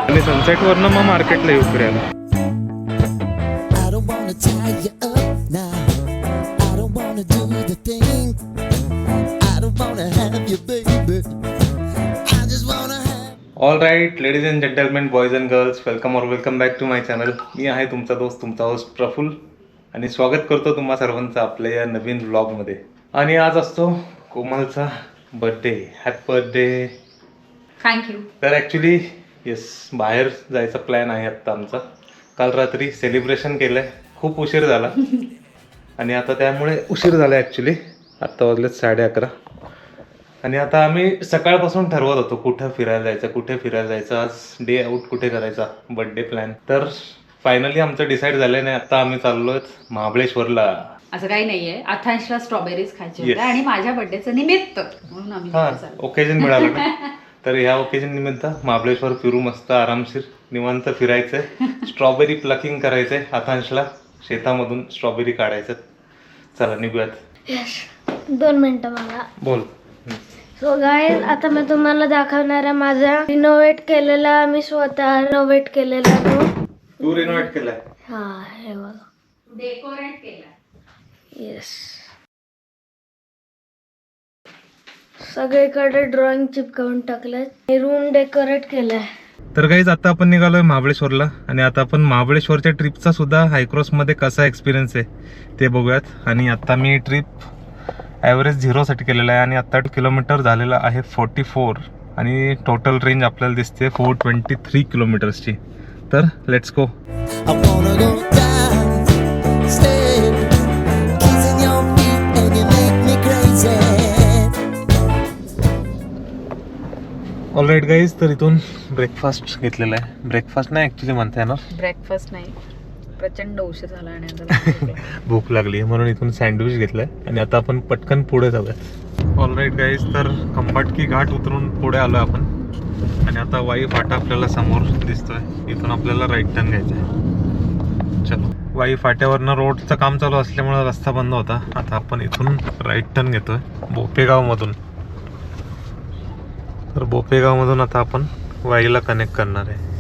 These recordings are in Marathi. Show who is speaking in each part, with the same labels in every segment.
Speaker 1: आणि सनसेटवरनं मग मार्केटला येऊ फिरायला. All right ladies and gentlemen, boys and girls, welcome back to my channel. मी आहे तुमचा दोस्त, तुमचा होस्ट प्रफुल्ल, आणि स्वागत करतो तुम्हा सर्वांचं आपल्या या नवीन व्लॉगमध्ये. आणि आज असतो कोमलचा बर्थडे. Happy birthday.
Speaker 2: थँक्यू.
Speaker 1: तर ॲक्च्युली येस, बाहेर जायचा प्लॅन आहे आत्ता आमचा. काल रात्री सेलिब्रेशन केलं आहे, खूप उशीर झाला आणि आता त्यामुळे उशीर झाला ॲक्च्युली. आत्ता वाजलेत 11:30 आणि आता आम्ही सकाळपासून ठरवत होतो कुठं फिरायला जायचं, आज डे आउट कुठे करायचा, बर्थडे प्लॅन. तर फायनली आमचं डिसाईड झालं नाही. आता आम्ही चाललोय महाबळेश्वरला.
Speaker 2: असं काही नाहीये, अथांशला स्ट्रॉबेरीज खायचे होते आणि माझ्या बर्थडेचं निमित्त म्हणून आम्ही
Speaker 1: ओकेजन मिळालं ना. तर ह्या ओकेजन निमित्त महाबळेश्वर फिरू, मस्त आरामशीर निवांत फिरायचंय. स्ट्रॉबेरी प्लकिंग करायचंय, अथांशला शेतामधून स्ट्रॉबेरी काढायचं. चला निघूयात.
Speaker 3: 2 मिनिटं मला
Speaker 1: बोल.
Speaker 3: सो गाईज, आता मी तुम्हाला दाखवणार आहे माझा रिनोव्हेट केलेला, मी स्वतः रिनोव्हेट केलेला
Speaker 1: तू रिनोव्हेट केलाय?
Speaker 3: हा, हे बघा,
Speaker 2: डेकोरेट केला.
Speaker 3: येस. सगळीकडे ड्रॉइंग चिपकवून टाकलंय, रूम डेकोरेट केलाय.
Speaker 1: तर गाईज, आता आपण निघालोय महाबळेश्वरला आणि आता आपण महाबळेश्वरच्या ट्रिपचा सुद्धा हायक्रॉसमध्ये कसा एक्सपिरियन्स आहे ते बघूयात. आणि आता मी ट्रिप ॲव्हरेज 0साठी केलेला आहे आणि आता किलोमीटर झालेला आहे 44 आणि टोटल रेंज आपल्याला दिसते 423 किलोमीटर्सची. तर let's go. All right guys, तर इथून ब्रेकफास्ट घेतलेला आहे. ब्रेकफास्ट नाही ॲक्च्युली म्हणता येणार,
Speaker 2: ब्रेकफास्ट नाही, प्रचंड उशीर झाला आणि आता
Speaker 1: भूक लागली म्हणून इथून सँडविच घेतलंय आणि आता आपण पटकन पुढे जाऊयात. ऑल राईट गाईज, तर खंबाटकी घाट उतरून पुढे आलो आपण आणि आता वाई फाटा आपल्याला समोर दिसतोय. इथून आपल्याला राईट टर्न घ्यायचा आहे. चलो. वाई फाट्यावरनं रोडचं काम चालू असल्यामुळे रस्ता बंद होता. आता आपण इथून राईट टर्न घेतोय बोपेगावमधून. तर बोपेगावमधून आता आपण वाईला कनेक्ट करणार आहे.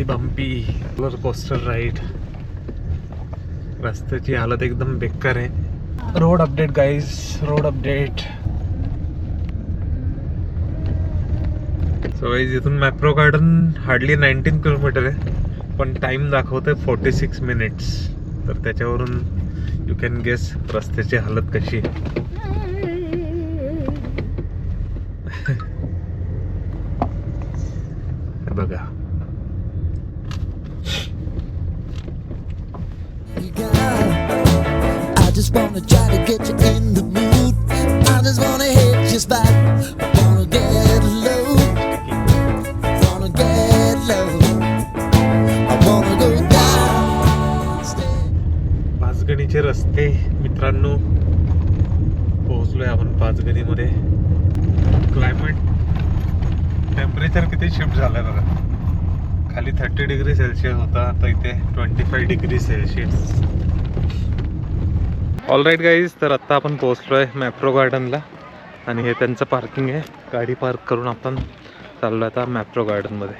Speaker 1: Bumpy roller coaster ride. रस्त्याची हालत एकदम बेकार आहे. Road update guys, road update. So guys, इथून मॅप्रो गार्डन हार्डली 19 किलोमीटर आहे, पण टाइम दाखवतोय 46 मिनिट्स. तर त्याच्यावरून यू कॅन गेस रस्त्याची हालत कशी आहे. बघा.
Speaker 4: I just wanna try to get you in the mood. I just wanna hit you spot. I wanna get low. Wanna get low. I wanna go down.
Speaker 1: पाचगणीचे रस्ते मित्रांनो, पोहोचलोय आपण पाचगणीमध्ये. क्लायमेट टेम्परेचर किती शिफ्ट झालंय बघा. खाली 30 डिग्री सेल्सिअस होता, आता इथे 25 degree Celsius. All right guys, तर आत्ता आपण पोहोचलोय मॅप्रो गार्डनला आणि हे त्यांचं पार्किंग आहे. गाडी पार्क करून आपण चाललो आता मॅप्रो गार्डनमध्ये.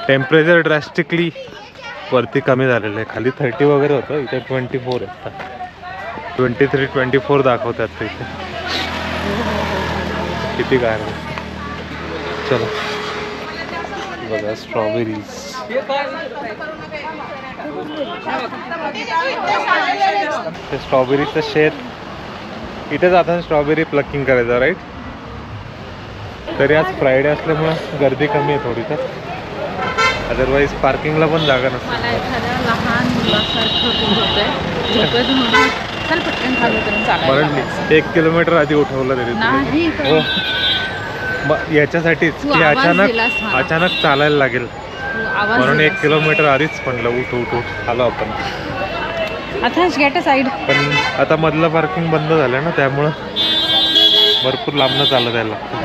Speaker 1: टेम्परेचर ड्रॅस्टिकली वरती कमी झालेलं आहे. खाली 30 वगैरे होतं, इथे 24 आहे. 23-24 दाखवतात ते इथे. किती गार आहे. चलो बघा स्ट्रॉबेरीज. ते स्ट्रॉबेरीचं शेत इथे जाताना स्ट्रॉबेरी प्लकिंग करायचं राईट. तरी आज फ्रायडे असल्यामुळं गर्दी कमी आहे थोडी, तर अदरवाईज पार्किंगला पण जागा नसते.
Speaker 2: मला एखाद्या लहान मुलासारखं होतंय, झोपेतून चल पटकन खाली करून चालायला.
Speaker 1: 1 किलोमीटर आधी उठवलं तरी
Speaker 2: नाही.
Speaker 1: हो, याच्यासाठीच की अचानक चालायला लागेल म्हणून 1 किलोमीटर आधीच म्हणलं उठ उठ उठ आलो आपण.
Speaker 2: आता गेट साईड.
Speaker 1: पण आता मधलं पार्किंग बंद झालं ना, त्यामुळं भरपूर लांबनं चालत यायला लागतं.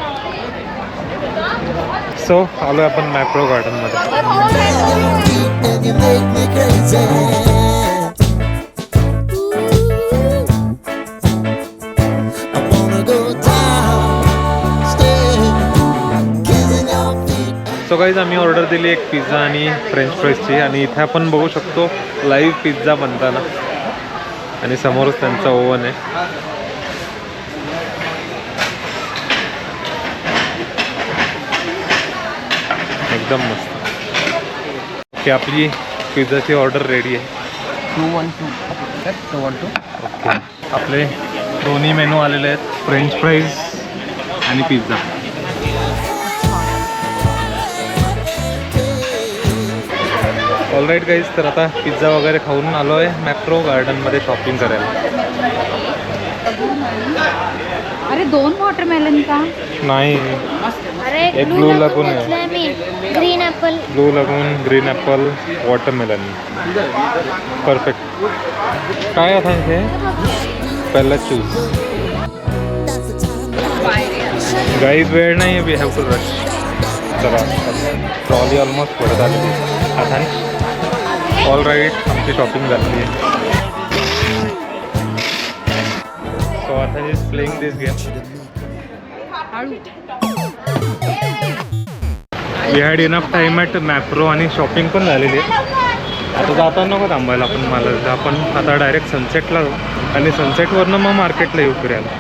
Speaker 1: सो आलो आपण मॅप्रो गार्डन मध्ये. सो गाईज आम्ही ऑर्डर दिली एक पिझ्झा आणि फ्रेंच फ्राईजची आणि इथे आपण बघू शकतो लाईव्ह पिझ्झा बनताना आणि समोरच त्यांचा ओव्हन आहे. एकदम मस्त की आपली पिझ्झाची ऑर्डर रेडी आहे.
Speaker 5: 212.
Speaker 1: ओके आपले दोन्ही मेनू आलेले आहेत फ्रेंच फ्राईज आणि पिझ्झा. ऑलराईट गाईज तर आता पिझ्झा वगैरे खाऊन आलो आहे मॅप्रो गार्डनमध्ये शॉपिंग करायला.
Speaker 2: अरे 2 वॉटरमेलन का
Speaker 1: नाही
Speaker 3: अरे
Speaker 1: एक ब्लू लागून आहे.
Speaker 3: घेतलाय मी ग्रीन ऍपल.
Speaker 1: ब्लू लागून ग्रीन ॲपल वॉटरमेलन परफेक्ट. काय आता हे पहिला चूज गाईज वेळ नाही वी हॅव टू रश. चला ट्रॉली ऑलमोस्ट परत आली आता. ऑल राईट आमची शॉपिंग झाली आहे. सो आता is playing this game. We had enough time at Mapro आणि शॉपिंग पण झालेली आहे. आता जाता नको थांबायला आपण मला. आपण आता डायरेक्ट सनसेटला जाऊ आणि सनसेटवरनं मग मार्केटला येऊ फिरायला.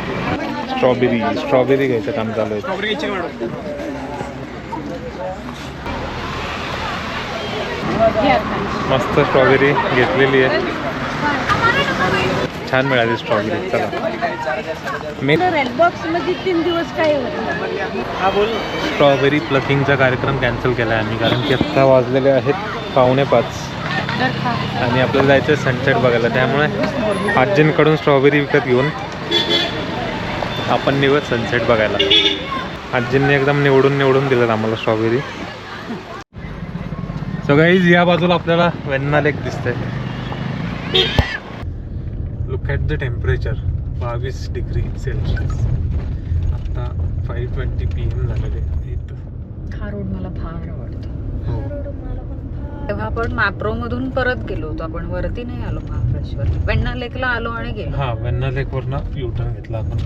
Speaker 1: स्ट्रॉबेरी घ्यायचं काम चालू आहे. मस्त स्ट्रॉबेरी घेतलेली आहे. छान मिळाली स्ट्रॉबेरी. चला मी
Speaker 2: रेड बॉक्स मध्ये 3 दिवस काय होतं.
Speaker 1: स्ट्रॉबेरी प्लकिंगचा कार्यक्रम कॅन्सल केला आहे आम्ही कारण की आत्ता वाजलेले आहेत 4:45 आणि आपल्याला जायचं आहे सनसेट बघायला. त्यामुळे आजींकडून स्ट्रॉबेरी विकत घेऊन आपण निघत सनसेट बघायला. आजींनी एकदम निवडून दिलं आम्हाला स्ट्रॉबेरी. सो गाईज या बाजूला आपल्याला वेन्ना लेक दिसतंय. Look at the temperature 22 degree Celsius. आता 5:20 PM झालेले इथं.
Speaker 2: हा रोड मला फार आवडतो.
Speaker 1: हो
Speaker 2: तेव्हा आपण मॅप्रो मधून परत गेलो होतो. आपण वरती नाही आलो महाबळेश्वर. वेण्णा लेकला आलो आणि गेलो.
Speaker 1: हा वेन्ना लेकवरनं युटर्न घेतला आपण.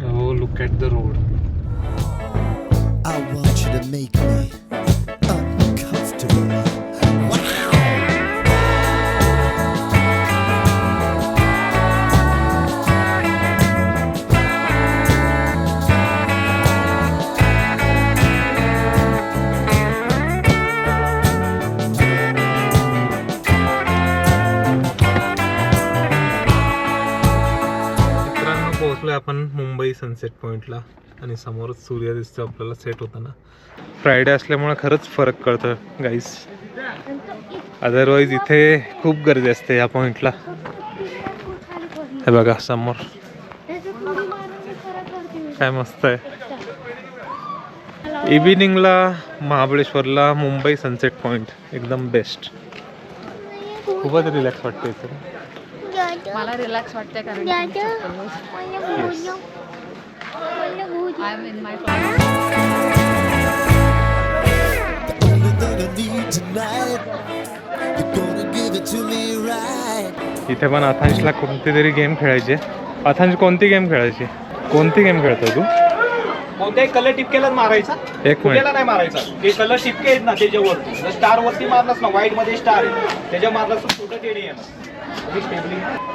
Speaker 1: हो look at the road.
Speaker 4: I want you to make me uncomfortable.
Speaker 1: मित्रांनो पोहोचलोय आपण मुंबई सनसेट पॉईंटला आणि समोरच सूर्य दिसतो आपल्याला सेट होताना. फ्रायडे असल्यामुळे खरंच फरक कळतं गाईस. अदरवाईज इथे खूप गर्दी असते या पॉईंटला. हे बघा समोर काय मस्त आहे. इव्हिनिंगला महाबळेश्वरला मुंबई सनसेट पॉईंट एकदम बेस्ट. खूपच रिलॅक्स वाटतं इथे.
Speaker 2: मला रिलॅक्स वाटते कारण I am in my
Speaker 4: Only thing I need tonight, you're gonna give it to me right.
Speaker 1: इथे पण अथांशला कोणती तरी गेम खेळायची. अथांश कोणती गेम खेळायची? कोणती गेम खेळतो तू?
Speaker 5: कोणत्याही कलर टिपकेला मारायचा,
Speaker 1: एक
Speaker 5: कुठेला
Speaker 1: मिनिट.
Speaker 5: नाही मारायचा. ते कलर टिपके आहेत ना त्याच्यावरती, जर स्टार वरती मारलास ना, व्हाईट मध्ये स्टार आहे, त्याच्या मारलास तर छोटं टेडी आहे ना.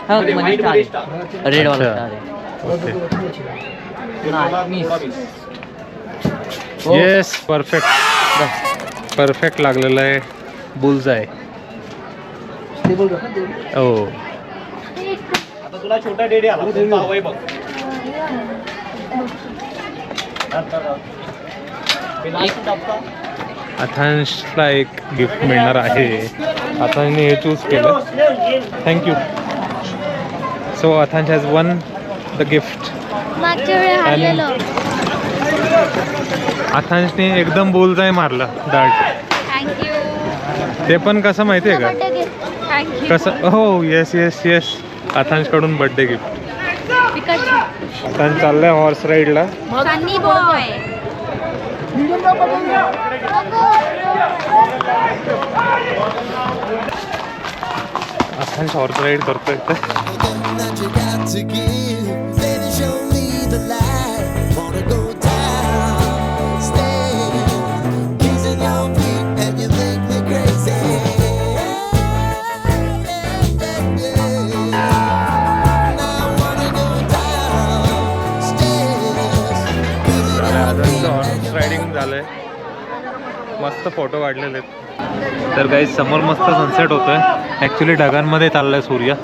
Speaker 5: व्हाईट मध्ये स्टार,
Speaker 6: रेड वाला
Speaker 1: अच्छा.
Speaker 6: स्टार
Speaker 1: ओके
Speaker 5: थोडा
Speaker 1: येस परफेक्ट लागलेलं आहे. बुल्स आहे. हो
Speaker 5: आता तुला छोटा टेडी आला, तो पाव आहे बघ.
Speaker 1: अथांशला एक गिफ्ट मिळणार आहे. अथांशने हे चूज केलं. Thank you. So Athansh has won the gift.
Speaker 3: मागच्या वेळी हारलेलो.
Speaker 1: अथांशने एकदम बुलजाय मारला डार्ट.
Speaker 2: थँक्यू
Speaker 1: ते पण कसं माहिती आहे का?
Speaker 2: थँक्यू.
Speaker 1: कसं? हो येस येस येस. अथांशकडून बर्थडे गिफ्ट. अथांश चाललाय हॉर्स राईडला.
Speaker 2: Sunny boy.
Speaker 1: Athansh horse ride करतोय तर.
Speaker 4: That you got to give, baby, show me the light. Wanna go down, stay, kissing your
Speaker 1: दादांचं हॉर्स रायडिंग झालंय, मस्त फोटो काढलेले आहेत. तर काही समोर मस्त सनसेट होतोय. ॲक्च्युली ढगांमध्ये चाललाय सूर्य.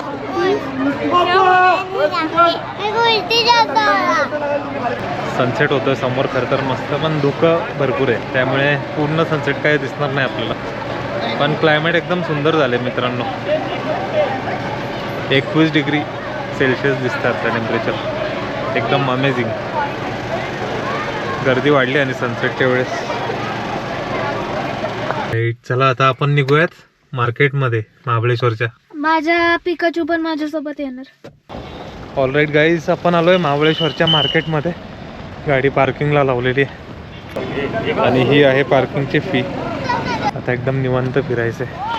Speaker 1: सनसेट होतोय समोर खरं तर मस्त, पण धुकं भरपूर आहे त्यामुळे पूर्ण सनसेट काही दिसणार नाही आपल्याला. पण क्लायमेट एकदम सुंदर झाले मित्रांनो. 21 डिग्री सेल्सिअस दिसतं आता टेम्परेचर, एकदम अमेझिंग. गर्दी वाढली आणि सनसेटच्या वेळेस. चला आता आपण निघूयात मार्केटमध्ये महाबळेश्वरच्या.
Speaker 3: माझा पिकाचू पण माझ्यासोबत येणार.
Speaker 1: ऑलराईट गाईज, आपण आलोय महाबळेश्वरच्या मार्केटमध्ये. गाडी पार्किंगला लावलेली आहे आणि ही आहे पार्किंगची फी. आता एकदम निवांत फिरायचं आहे.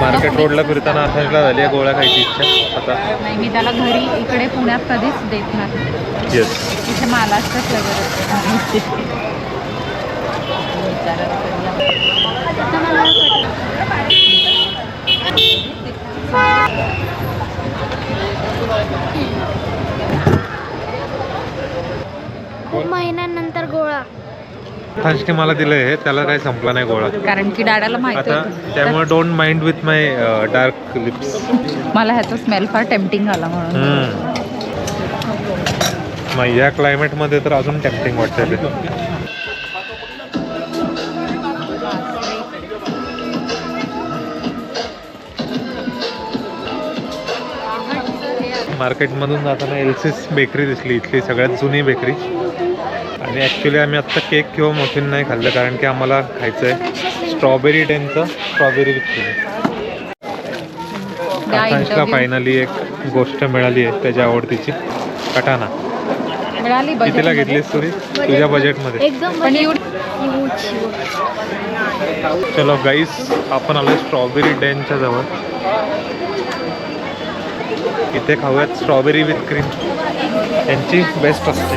Speaker 1: मार्केट रोडला फिरताना असायला झाली आहे गोळ्या खायची इच्छा आता.
Speaker 2: नाही, मी त्याला घरी इकडे पुण्यात कधीच देत नाही.
Speaker 1: येस,
Speaker 2: इथे महाराष्ट्र फ्लेवर.
Speaker 3: खूप महिन्यानंतर गोळा.
Speaker 1: फास्टने मला दिलं आहे, त्याला काही संपला नाही गोळा.
Speaker 2: कारण की डाडाला माहिती
Speaker 1: आता त्यामुळे don't mind with my dark lips.
Speaker 2: मला ह्याचा स्मेल फार टेम्पटिंग आला म्हणून.
Speaker 1: मग या क्लायमेटमध्ये तर अजून टेम्पटिंग वाटतं ते. मार्केटमधून जाताना एलसीस बेकरी दिसली, इथली सगळ्यात जुनी बेकरी. आणि ॲक्च्युली आम्ही आत्ता केक किंवा मफिन नाही खाल्लं कारण की आम्हाला खायचं आहे स्ट्रॉबेरी डेनचं स्ट्रॉबेरी विथ क्रीम. आकांक्षला फायनली एक गोष्ट मिळाली आहे त्याच्या आवडतीची, कटाना.
Speaker 2: मिळाली.
Speaker 1: कितीला घेतलीस तुझी तुझ्या बजेटमध्ये?
Speaker 3: एकदम
Speaker 1: चलो गाईस, आपण आलो स्ट्रॉबेरी डेनच्या जवळ. इथे खाऊयात स्ट्रॉबेरी विथ क्रीम, यांची बेस्ट असते.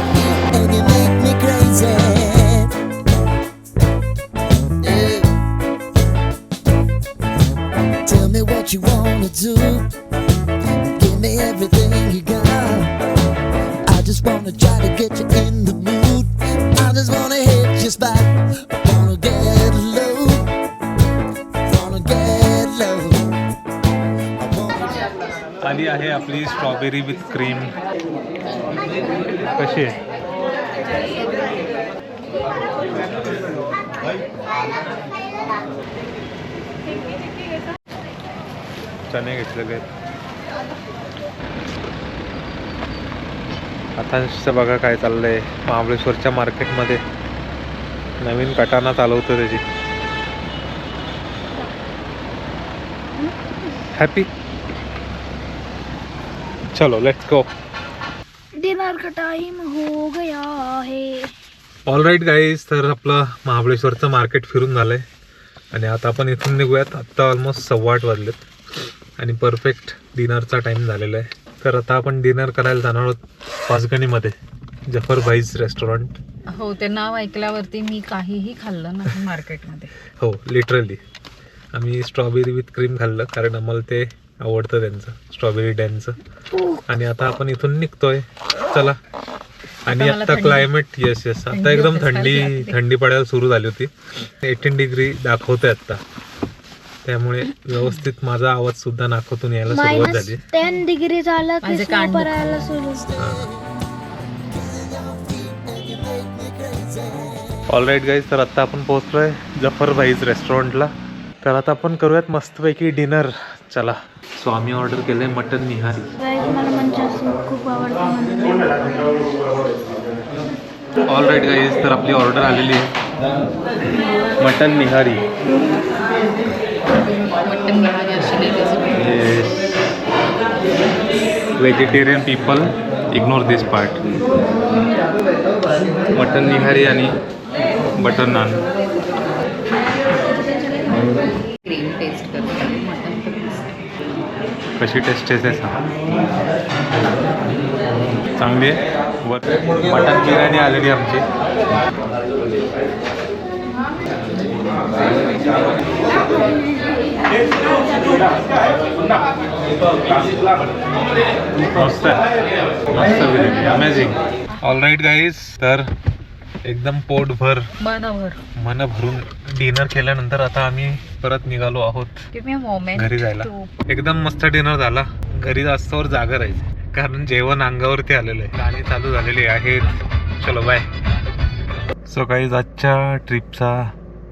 Speaker 4: And you make me crazy. Yeah. Tell me what you wanna do. Give me everything you got. I just wanna try to get you in the mood. I just wanna hit your spot. I wanna get low. Wanna get low. I wanna.
Speaker 1: आली आहे आपली स्ट्रॉबेरी विथ क्रीम. कशी आहे? चणे घेतले काय? आतांशचं बघा काय चाललंय महाबळेश्वरच्या मार्केटमध्ये. नवीन कटाना चालवतो त्याची. हॅपी. चलो लेट्स गो.
Speaker 3: डिनर का टाइम हो गया है.
Speaker 1: ऑलराईट गाईज, तर आपलं महाबळेश्वरचं मार्केट फिरून झालंय आणि आता आपण इथून निघूयात. आत्ता ऑलमोस्ट 8:15 वाजलेत आणि परफेक्ट डिनरचा टाईम झालेला आहे. तर आता आपण डिनर करायला जाणार आहोत पाचगणीमध्ये, जफर भाईज रेस्टॉरंट.
Speaker 2: हो, ते नाव ऐकल्यावरती मी काहीही खाल्लं नाही मार्केटमध्ये.
Speaker 1: हो, लिटरली आम्ही स्ट्रॉबेरी विथ क्रीम खाल्लं कारण आम्हाला ते आवडतं त्यांचं स्ट्रॉबेरी डॅनचं. आणि आता आपण इथून निघतोय. चला. आणि आता क्लायमेट येस आता एकदम थंडी पडायला सुरू झाली होती. 18 डिग्री दाखवतोय आता, त्यामुळे व्यवस्थित माझा आवाज सुद्धा नाकातून यायला सुरुवात झाली.
Speaker 3: 10 डिग्री झालं की स्नो पडायला सुरू.
Speaker 1: ऑलराईट गाईज, तर आता आपण पोहोचलोय जफर भाईज रेस्टॉरंटला. तर आता आपण करूयात मस्तपैकी डिनर. चला. सो आम्ही ऑर्डर केलंय मटन निहारी.
Speaker 3: मला मंचुरियन सूप खूप आवडतं.
Speaker 1: ऑलराईट गाईज, तर आपली ऑर्डर आलेली आहे मटन निहारी. व्हेजिटेरियन पीपल इग्नोर दिस पार्ट. मटन निहारी आणि बटर नान.
Speaker 2: क्रीम टेस्ट करतो.
Speaker 1: कशी टेस्ट आहे सांग. चांगली आहे. मटन बिर्याणी आलेली आमची. मस्त मस्त अमेझिंग. ऑल राईट गाईज, तर एकदम पोटभर मन भरून डिनर केल्यानंतर आता आम्ही परत निघालो आहोत घरी जायला. एकदम मस्त डिनर झाला. घरी जास्तवर जागा राहायचं कारण जेवण अंगावरती आलेलं आहे. गाणी चालू झालेली आहेत. चलो बाय. सो काही आजच्या ट्रिपचा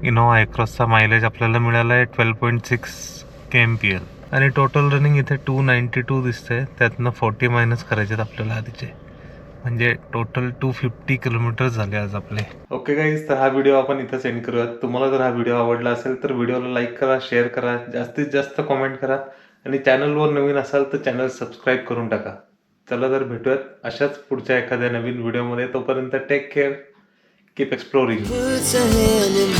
Speaker 1: इनोवा आयक्रॉसचा मायलेज आपल्याला मिळाला आहे 12.6 kmpl आणि टोटल रनिंग इथे 292 दिसतंय. त्यातनं 40 मायनस करायचे आपल्याला आधीचे, म्हणजे टोटल 250 किलोमीटर झाले आज आपले. ओके गाईज, तर हा व्हिडिओ आपण इथं सेंड करूयात. तुम्हाला जर हा व्हिडिओ आवडला असेल तर व्हिडिओला लाईक करा, शेअर करा, जास्तीत जास्त कमेंट करा आणि चॅनलवर नवीन असाल तर चॅनल सबस्क्राईब करून टाका. चला तर भेटूयात अशाच पुढच्या एखाद्या नवीन व्हिडिओमध्ये. तोपर्यंत take care, keep exploring.
Speaker 4: Puts a hand in